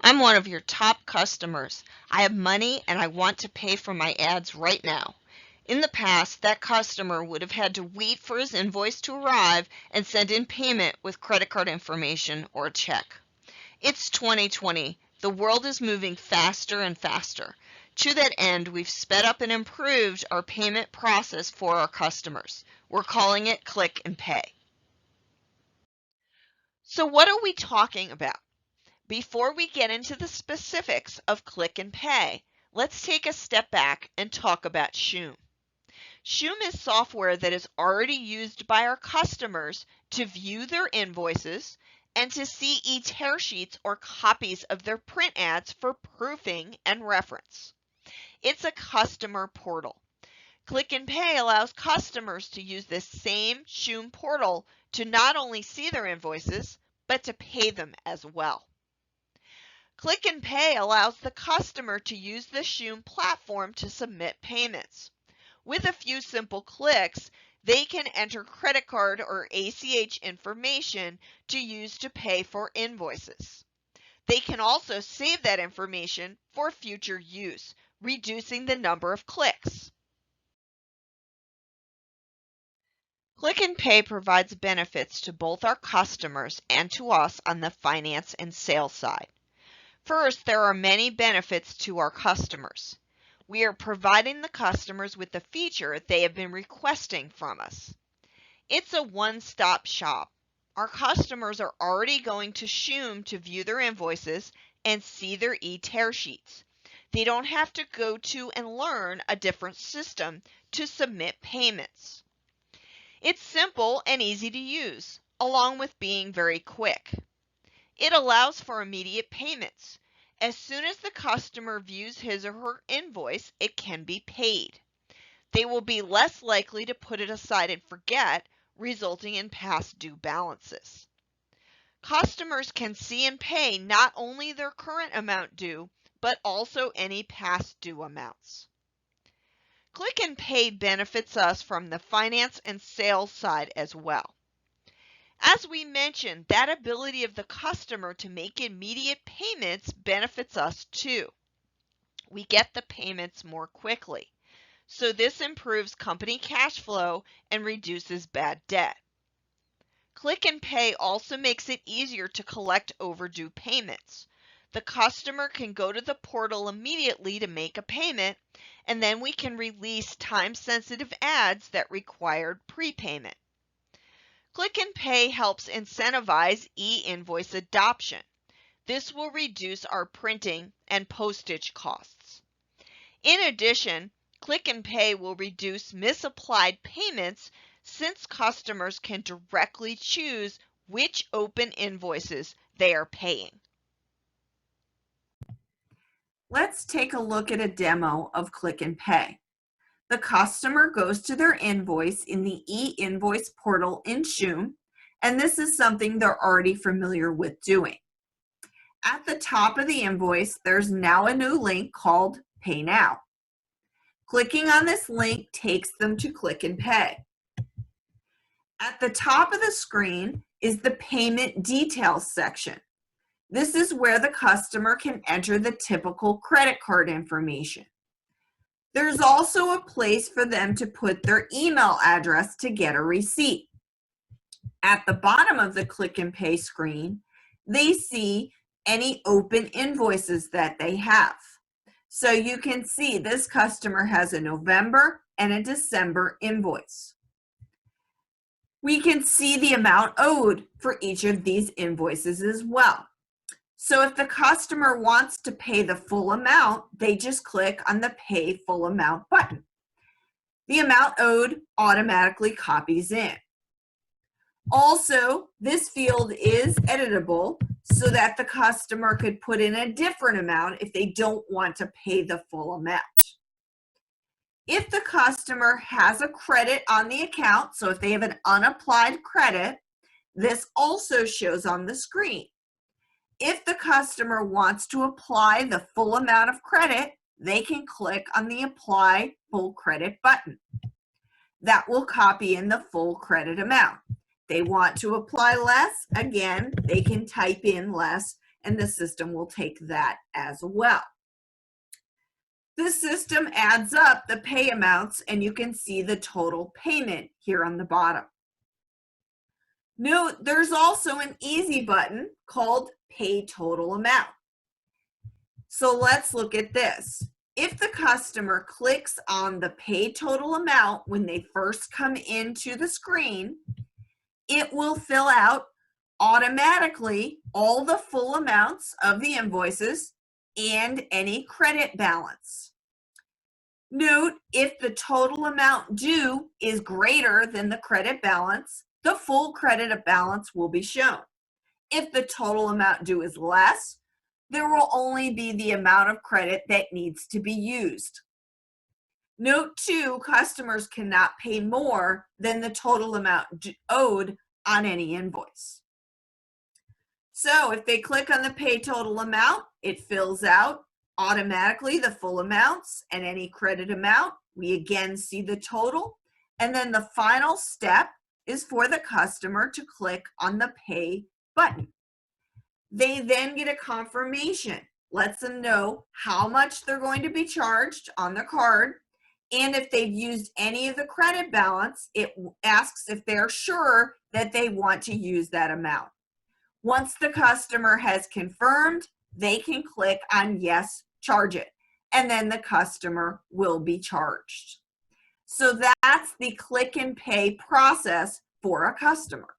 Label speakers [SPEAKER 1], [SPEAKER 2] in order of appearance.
[SPEAKER 1] I'm one of your top customers. I have money and I want to pay for my ads right now. In the past, that customer would have had to wait for his invoice to arrive and send in payment with credit card information or a check. It's 2020. The world is moving faster and faster. To that end, we've sped up and improved our payment process for our customers. We're calling it Click and Pay. So what are we talking about? Before we get into the specifics of Click and Pay, let's take a step back and talk about Shoom. Shoom is software that is already used by our customers to view their invoices and to see e-tear sheets or copies of their print ads for proofing and reference. It's a customer portal. Click and Pay allows customers to use this same Shoom portal to not only see their invoices, but to pay them as well. Click and Pay allows the customer to use the Shoom platform to submit payments. With a few simple clicks, they can enter credit card or ACH information to use to pay for invoices. They can also save that information for future use, reducing the number of clicks. Click and Pay provides benefits to both our customers and to us on the finance and sales side. First, there are many benefits to our customers. We are providing the customers with the feature they have been requesting from us. It's a one-stop shop. Our customers are already going to Shoom to view their invoices and see their e-tear sheets. They don't have to go to and learn a different system to submit payments. It's simple and easy to use, along with being very quick. It allows for immediate payments. As soon as the customer views his or her invoice, it can be paid. They will be less likely to put it aside and forget, resulting in past due balances. Customers can see and pay not only their current amount due, but also any past due amounts. Click and Pay benefits us from the finance and sales side as well. As we mentioned, that ability of the customer to make immediate payments benefits us too. We get the payments more quickly. So this improves company cash flow and reduces bad debt. Click and Pay also makes it easier to collect overdue payments. The customer can go to the portal immediately to make a payment, and then we can release time-sensitive ads that required prepayment. Click and Pay helps incentivize e-invoice adoption. This will reduce our printing and postage costs. In addition, Click and Pay will reduce misapplied payments since customers can directly choose which open invoices they are paying.
[SPEAKER 2] Let's take a look at a demo of Click and Pay. The customer goes to their invoice in the e-invoice portal in Shoom, and this is something they're already familiar with doing. At the top of the invoice, there's now a new link called Pay Now. Clicking on this link takes them to Click and Pay. At the top of the screen is the Payment Details section. This is where the customer can enter the typical credit card information. There's also a place for them to put their email address to get a receipt. At the bottom of the Click and Pay screen, they see any open invoices that they have. So you can see this customer has a November and a December invoice. We can see the amount owed for each of these invoices as well. So if the customer wants to pay the full amount, they just click on the Pay Full Amount button. The amount owed automatically copies in. Also, this field is editable so that the customer could put in a different amount if they don't want to pay the full amount. If the customer has a credit on the account, so if they have an unapplied credit, this also shows on the screen. If the customer wants to apply the full amount of credit, they can click on the Apply Full Credit button. That will copy in the full credit amount. They want to apply less, again, they can type in less, and the system will take that as well. The system adds up the pay amounts, and you can see the total payment here on the bottom. Note there's also an easy button called Pay Total Amount. So let's look at this. If the customer clicks on the Pay Total Amount when they first come into the screen, it will fill out automatically all the full amounts of the invoices and any credit balance. Note, if the total amount due is greater than the credit balance, the full credit balance will be shown. If the total amount due is less, there will only be the amount of credit that needs to be used. Note too, customers cannot pay more than the total amount owed on any invoice. So if they click on the Pay Total Amount, it fills out automatically the full amounts and any credit amount. We again see the total. And then the final step is for the customer to click on the Pay button. They then get a confirmation, lets them know how much they're going to be charged on the card. And if they've used any of the credit balance, it asks if they're sure that they want to use that amount. Once the customer has confirmed, they can click on Yes, Charge It, and then the customer will be charged. So that's the click and pay process for a customer.